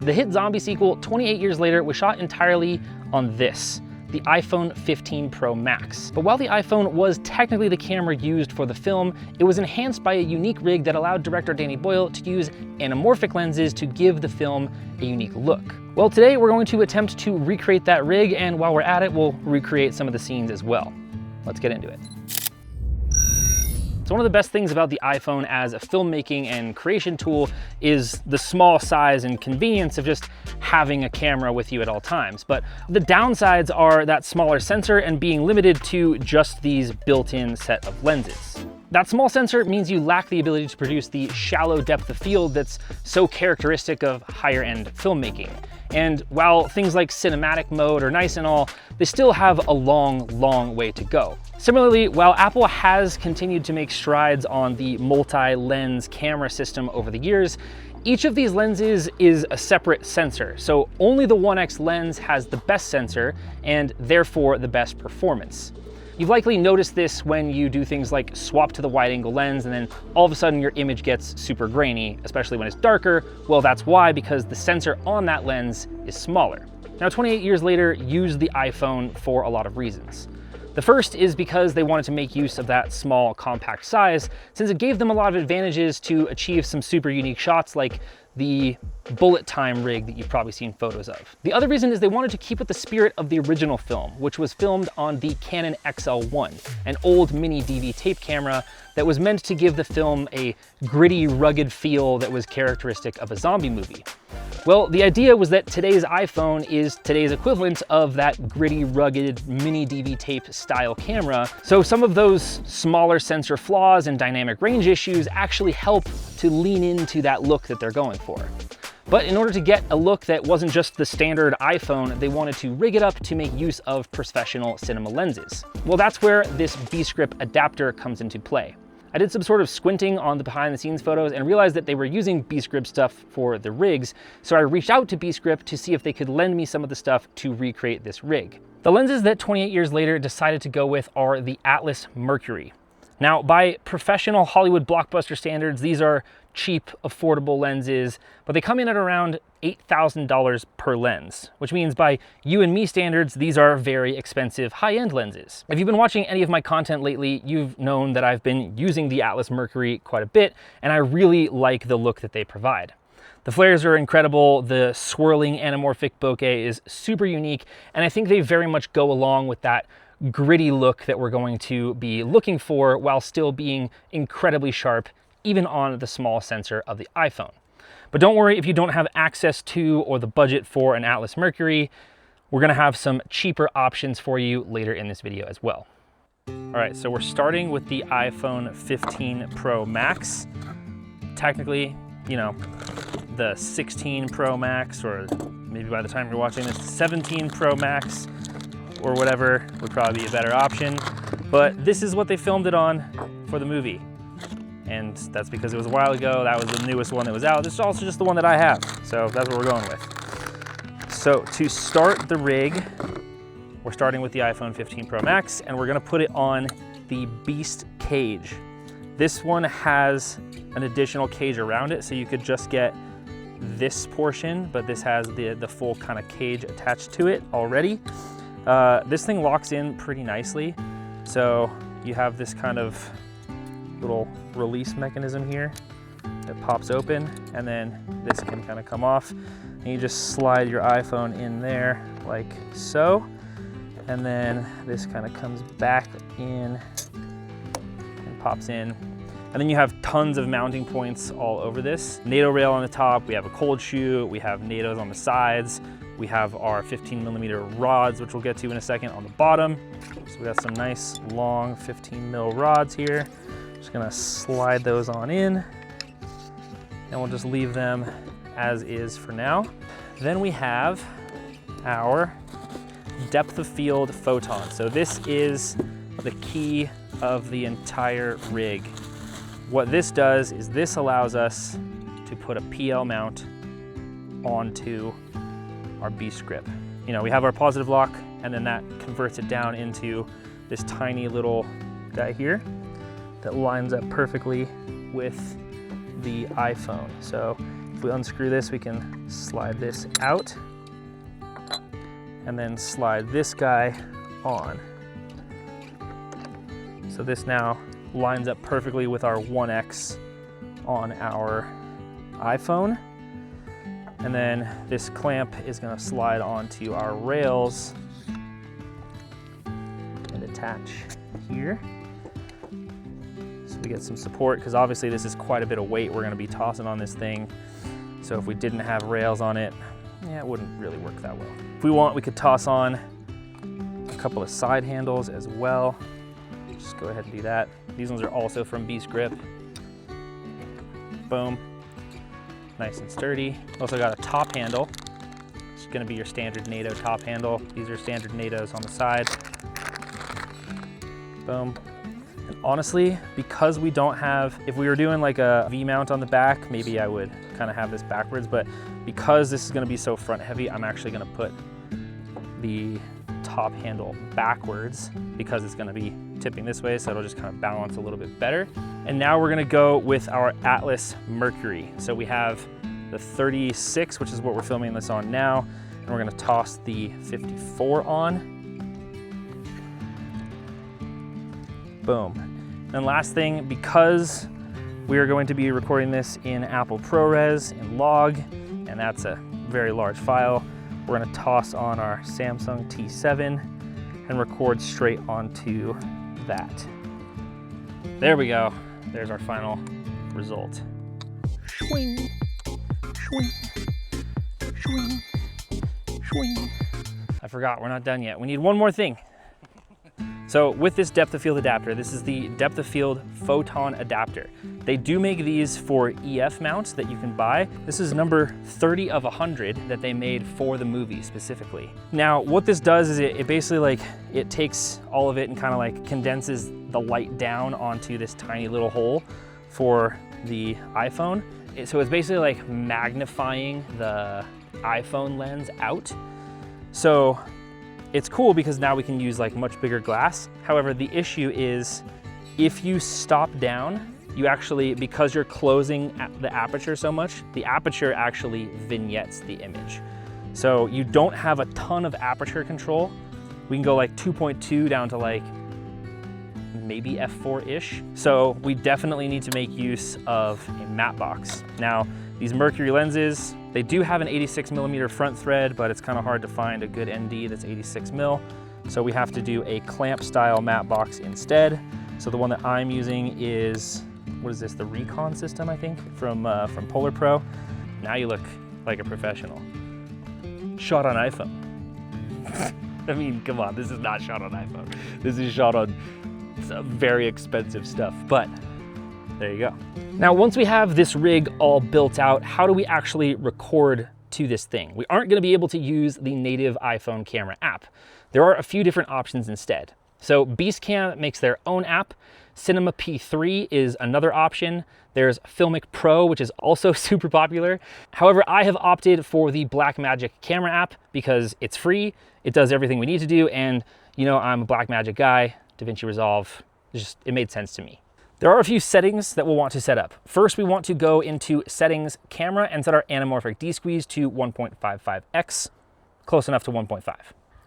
The hit zombie sequel, 28 years later, was shot entirely on this, the iPhone 15 Pro Max. But while the iPhone was technically the camera used for the film, it was enhanced by a unique rig that allowed director Danny Boyle to use anamorphic lenses to give the film a unique look. Well, today we're going to attempt to recreate that rig, and while we're at it, we'll recreate some of the scenes as well. Let's get into it. So one of the best things about the iPhone as a filmmaking and creation tool is the small size and convenience of just having a camera with you at all times. But the downsides are that smaller sensor and being limited to just these built-in set of lenses. That small sensor means you lack the ability to produce the shallow depth of field that's so characteristic of higher end filmmaking. And while things like cinematic mode are nice and all, they still have a long way to go. Similarly, while Apple has continued to make strides on the multi-lens camera system over the years, each of these lenses is a separate sensor. So only the 1X lens has the best sensor and therefore the best performance. You've likely noticed this when you do things like swap to the wide angle lens and then all of a sudden your image gets super grainy, especially when it's darker. Well, that's why, because the sensor on that lens is smaller. Now, 28 years later, use the iPhone for a lot of reasons. The first is because they wanted to make use of that small, compact size, since it gave them a lot of advantages to achieve some super unique shots like the bullet time rig that you've probably seen photos of. The other reason is they wanted to keep with the spirit of the original film, which was filmed on the Canon XL1, an old mini DV tape camera that was meant to give the film a gritty, rugged feel that was characteristic of a zombie movie. Well, the idea was that today's iPhone is today's equivalent of that gritty, rugged mini DV tape style camera. So some of those smaller sensor flaws and dynamic range issues actually help to lean into that look that they're going for. But in order to get a look that wasn't just the standard iPhone, they wanted to rig it up to make use of professional cinema lenses. Well, that's where this DOF adapter comes into play. I did some sort of squinting on the behind the scenes photos and realized that they were using DOF stuff for the rigs, so I reached out to DOF to see if they could lend me some of the stuff to recreate this rig. The lenses that 28 years later decided to go with are the Atlas Mercury. Now, by professional Hollywood blockbuster standards, these are cheap, affordable lenses, but they come in at around $8,000 per lens, which means by you and me standards, these are very expensive high-end lenses. If you've been watching any of my content lately, you've known that I've been using the Atlas Mercury quite a bit, and I really like the look that they provide. The flares are incredible, the swirling anamorphic bokeh is super unique, and I think they very much go along with that gritty look that we're going to be looking for while still being incredibly sharp, even on the small sensor of the iPhone. But don't worry if you don't have access to or the budget for an Atlas Mercury. We're gonna have some cheaper options for you later in this video as well. All right, so we're starting with the iPhone 15 Pro Max. Technically, you know, the 16 Pro Max, or maybe by the time you're watching this, 17 Pro Max or whatever would probably be a better option. But this is what they filmed it on for the movie. And that's because it was a while ago. That was the newest one that was out. This is also just the one that I have. So that's what we're going with. So to start the rig, we're starting with the iPhone 15 Pro Max, and we're gonna put it on the Beast cage. This one has an additional cage around it, so you could just get this portion, but this has the full kind of cage attached to it already. This thing locks in pretty nicely. So you have this kind of little release mechanism here that pops open, and then this can kind of come off, and you just slide your iPhone in there like so, and then this kind of comes back in and pops in. And then you have tons of mounting points all over this. NATO rail on the top, we have a cold shoe, we have NATOs on the sides, we have our 15mm rods, which we'll get to in a second, on the bottom. So we got some nice long 15mm rods here. Just gonna slide those on in, and we'll just leave them as is for now. Then we have our depth of field photon. So this is the key of the entire rig. What this does is this allows us to put a PL mount onto our B grip. You know, we have our positive lock, and then that converts it down into this tiny little guy here that lines up perfectly with the iPhone. So If we unscrew this, we can slide this out and then slide this guy on. So this now lines up perfectly with our 1X on our iPhone. And then this clamp is gonna slide onto our rails and attach here. So we get some support, because obviously this is quite a bit of weight we're gonna be tossing on this thing. So if we didn't have rails on it, yeah, it wouldn't really work that well. If we want, we could toss on a couple of side handles as well. Just go ahead and do that. These ones are also from Beast Grip. Boom. Nice and sturdy. Also got a top handle. It's gonna be your standard NATO top handle. These are standard NATOs on the side. Boom. And honestly, because we don't have, if we were doing like a V-mount on the back, maybe I would kind of have this backwards, but because this is gonna be so front heavy, I'm actually gonna put the top handle backwards because it's gonna be tipping this way, so it'll just kind of balance a little bit better. And now we're gonna go with our Atlas Mercury. So we have the 36, which is what we're filming this on now, and we're gonna toss the 54 on. Boom. And last thing, because we are going to be recording this in Apple ProRes, in log, and that's a very large file, we're gonna toss on our Samsung T7 and record straight onto that. There we go. There's our final result. Swing, swing, swing, swing. I forgot, we're not done yet. We need one more thing. So with this depth of field adapter, this is the depth of field photon adapter. They do make these for EF mounts that you can buy. This is number 30 of 100 that they made for the movie specifically. Now, what this does is it basically it takes all of it and kind of like condenses the light down onto this tiny little hole for the iPhone. So it's basically like magnifying the iPhone lens out. So it's cool because now we can use like much bigger glass. However, the issue is if you stop down, you actually, because you're closing the aperture so much, the aperture actually vignettes the image. So you don't have a ton of aperture control. We can go like 2.2 down to like maybe f4-ish. So we definitely need to make use of a matte box. Now, these Mercury lenses, they do have an 86mm front thread, but it's kind of hard to find a good ND that's 86mm. So we have to do a clamp style matte box instead. So the one that I'm using is, what is this, the Recon system, I think, from Polar Pro. Now you look like a professional. Shot on iPhone. I mean, come on, this is not shot on iPhone. This is shot on some very expensive stuff, but there you go. Now, once we have this rig all built out, how do we actually record to this thing? We aren't gonna be able to use the native iPhone camera app. There are a few different options instead. So Beastcam makes their own app. Cinema P3 is another option. There's Filmic Pro, which is also super popular. However, I have opted for the Blackmagic camera app because it's free, it does everything we need to do, and you know, I'm a Blackmagic guy. DaVinci Resolve, it made sense to me. There are a few settings that we'll want to set up. First, we want to go into Settings, Camera, and set our anamorphic D-squeeze to 1.55x, close enough to 1.5.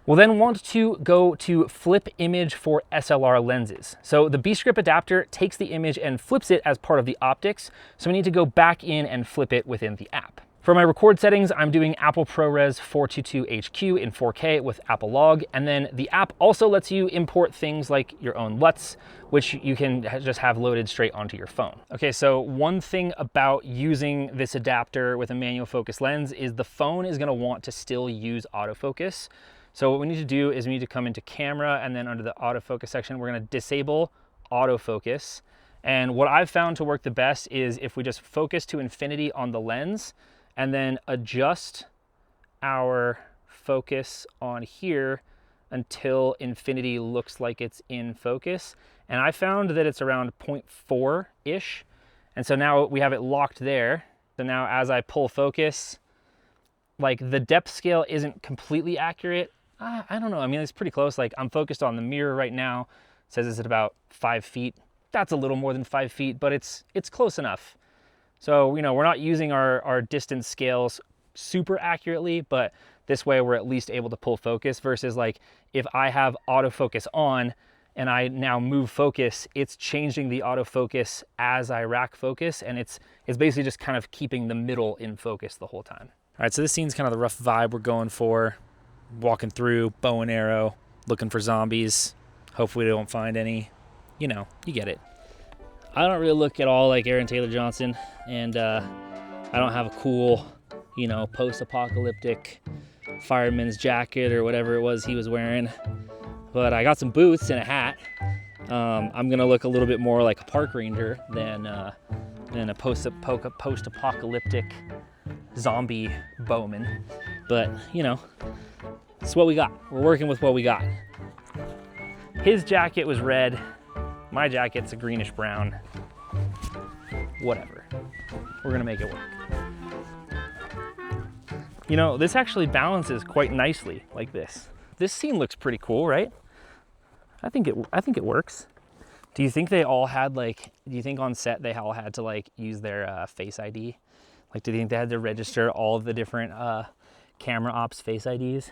We'll then want to go to Flip Image for SLR lenses. So the Beast Grip adapter takes the image and flips it as part of the optics, so we need to go back in and flip it within the app. For my record settings, I'm doing Apple ProRes 422HQ in 4K with Apple Log, and then the app also lets you import things like your own LUTs, which you can just have loaded straight onto your phone. Okay, so one thing about using this adapter with a manual focus lens is the phone is gonna want to still use autofocus. So what we need to do is we need to come into camera, and then under the autofocus section, we're gonna disable autofocus. And what I've found to work the best is if we just focus to infinity on the lens, and then adjust our focus on here until infinity looks like it's in focus. And I found that it's around 0.4-ish. And so now we have it locked there. So now as I pull focus, like the depth scale isn't completely accurate. I don't know, I mean, it's pretty close. Like I'm focused on the mirror right now. It says it's at about 5 feet. That's a little more than 5 feet, but it's close enough. So, you know, we're not using our distance scales super accurately, but this way we're at least able to pull focus versus like if I have autofocus on and I now move focus, it's changing the autofocus as I rack focus, and it's basically just kind of keeping the middle in focus the whole time. All right, so this scene's kind of the rough vibe we're going for. Walking through, bow and arrow, looking for zombies. Hopefully we don't find any. You know, you get it. I don't really look at all like Aaron Taylor Johnson, and I don't have a cool, you know, post-apocalyptic fireman's jacket or whatever it was he was wearing. But I got some boots and a hat. I'm gonna look a little bit more like a park ranger than a post-apocalyptic zombie bowman. But, you know, it's what we got. We're working with what we got. His jacket was red. My jacket's a greenish brown. Whatever. We're gonna make it work. You know, this actually balances quite nicely like this. This scene looks pretty cool, right? I think it works. Do you think they all had like, do you think on set they all had to like use their Face ID? Like, do you think they had to register all of the different camera ops Face IDs?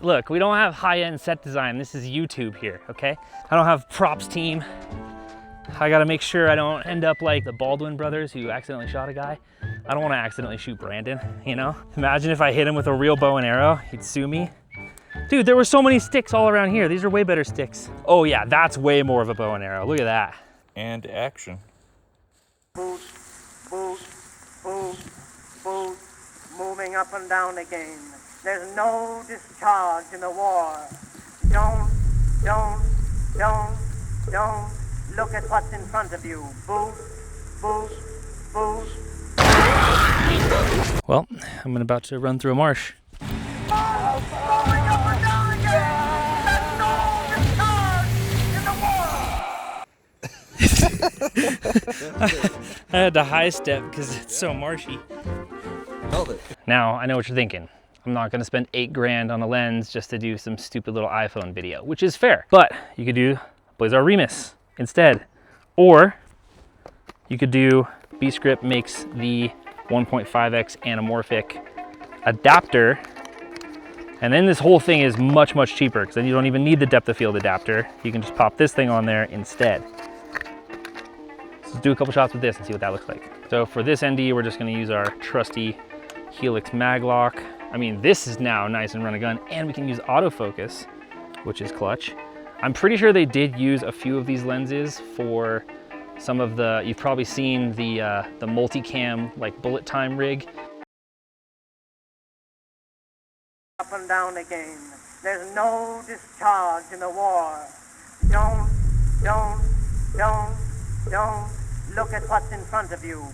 Look, we don't have high-end set design. This is YouTube here, okay? I don't have props team. I gotta make sure I don't end up like the Baldwin brothers who accidentally shot a guy. I don't wanna accidentally shoot Brandon, you know? Imagine if I hit him with a real bow and arrow, he'd sue me. Dude, there were so many sticks all around here. These are way better sticks. Oh yeah, that's way more of a bow and arrow. Look at that. And action. Boot, boot, boot, boot, moving up and down again. There's no discharge in the war. Don't look at what's in front of you. Boot, boot, boot. Well, I'm about to run through a marsh. Moving up and down again. There's no discharge in the war. I had to high step because it's so marshy. Now, I know what you're thinking. I'm not gonna spend $8 grand on a lens just to do some stupid little iPhone video, which is fair. But you could do Blazar Remus instead. Or you could do, B-Script makes the 1.5x anamorphic adapter. And then this whole thing is much, much cheaper because then you don't even need the depth of field adapter. You can just pop this thing on there instead. So let's do a couple shots with this and see what that looks like. So for this ND, we're just gonna use our trusty Helix Maglock. I mean, this is now nice and run a gun, and we can use autofocus, which is clutch. I'm pretty sure they did use a few of these lenses for some of the, you've probably seen the multicam like bullet time rig. Up and down again. There's no discharge in the war. Don't look at what's in front of you.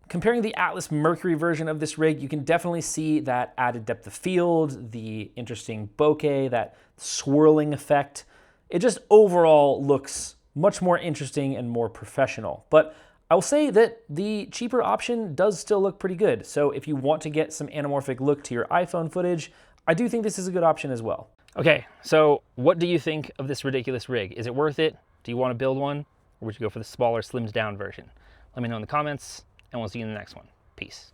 Comparing the Atlas Mercury version of this rig, you can definitely see that added depth of field, the interesting bokeh, that swirling effect. It just overall looks much more interesting and more professional. But I will say that the cheaper option does still look pretty good. So if you want to get some anamorphic look to your iPhone footage, I do think this is a good option as well. Okay, so what do you think of this ridiculous rig? Is it worth it? Do you want to build one? Or would you go for the smaller, slimmed down version? Let me know in the comments, and we'll see you in the next one. Peace.